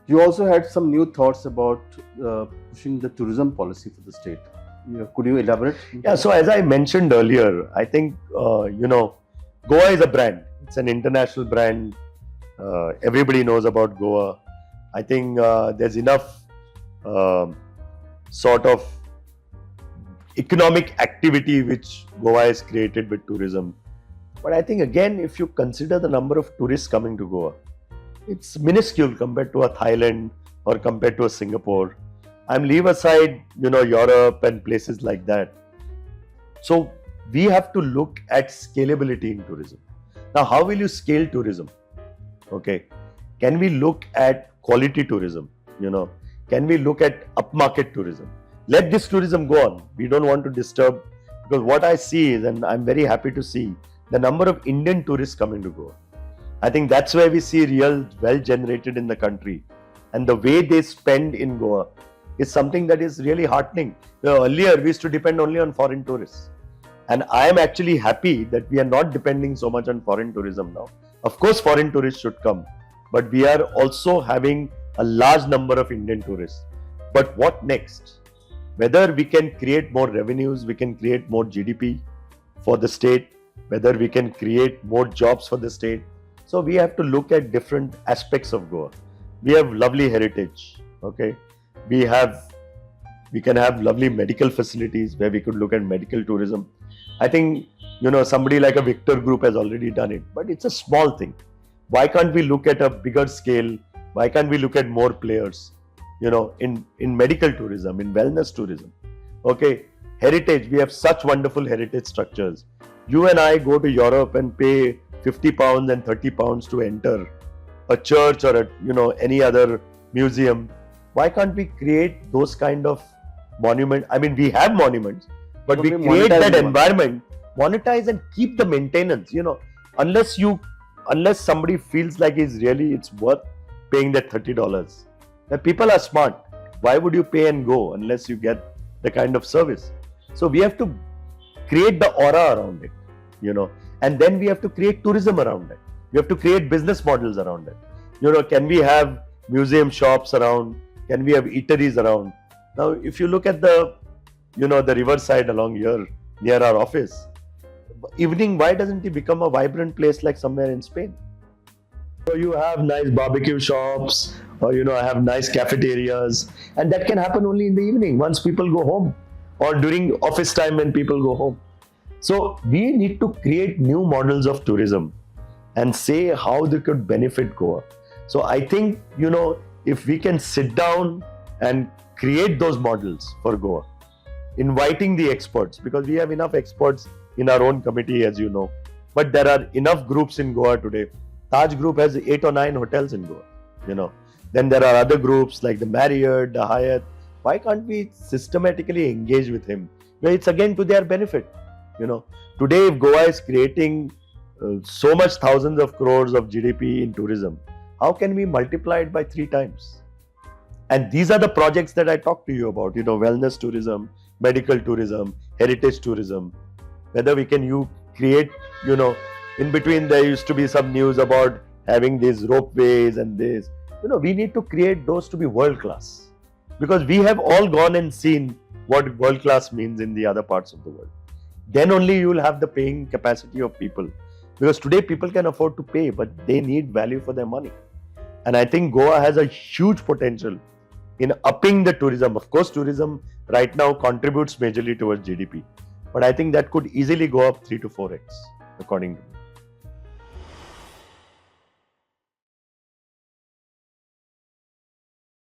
You also had some new thoughts about pushing the tourism policy for the state. Could you elaborate? Yeah, so as I mentioned earlier, I think, Goa is a brand. It's an international brand. Everybody knows about Goa. I think there's enough um sort of economic activity which Goa has created with tourism. But I think again, if you consider the number of tourists coming to Goa, it's minuscule compared to a Thailand or compared to a Singapore. I'm leave aside, Europe and places like that. So we have to look at scalability in tourism. Now, how will you scale tourism? Okay. Can we look at quality tourism? Can we look at upmarket tourism? Let this tourism go on. We don't want to disturb, because what I see is, and I'm very happy to see, the number of Indian tourists coming to Goa. I think that's where we see real wealth generated in the country. And the way they spend in Goa is something that is really heartening. Earlier, we used to depend only on foreign tourists. And I am actually happy that we are not depending so much on foreign tourism now. Of course, foreign tourists should come, but we are also having a large number of Indian tourists. But what next? Whether we can create more revenues, we can create more GDP for the state, whether we can create more jobs for the state. So we have to look at different aspects of Goa. We have lovely heritage, okay? We have we can have lovely medical facilities where we could look at medical tourism. I think, somebody like a Victor Group has already done it, but it's a small thing. Why can't we look at a bigger scale? Why can't we look at more players, in medical tourism, in wellness tourism? Okay, heritage, we have such wonderful heritage structures. You and I go to Europe and pay 50 pounds and 30 pounds to enter a church or any other museum. Why can't we create those kind of monument? I mean, we have monuments, but we create that environment, monetize and keep the maintenance. Unless you, unless somebody feels like it's worth paying that $30. The people are smart. Why would you pay and go unless you get the kind of service? So we have to create the aura around it, and then we have to create tourism around it. We have to create business models around it. Can we have museum shops around? Can we have eateries around? Now, if you look at the riverside along here near our office, evening, why doesn't it become a vibrant place like somewhere in Spain? So you have nice barbecue shops, or have nice cafeterias, and that can happen only in the evening once people go home, or during office time when people go home. So we need to create new models of tourism and say how they could benefit Goa. So I think, if we can sit down and create those models for Goa, inviting the experts, because we have enough experts in our own committee, as you know, but there are enough groups in Goa today. Taj Group has 8 or 9 hotels in Goa, Then there are other groups like the Marriott, the Hyatt. Why can't we systematically engage with him? It's again to their benefit. Today, if Goa is creating so much thousands of crores of GDP in tourism, how can we multiply it by 3 times? And these are the projects that I talked to you about, wellness tourism, medical tourism, heritage tourism. Whether we can create, in between there used to be some news about having these ropeways and this. We need to create those to be world class, because we have all gone and seen what world class means in the other parts of the world. Then only you will have the paying capacity of people, because today people can afford to pay, but they need value for their money. And I think Goa has a huge potential in upping the tourism. Of course, tourism right now contributes majorly towards GDP, but I think that could easily go up 3 to 4x, according to me.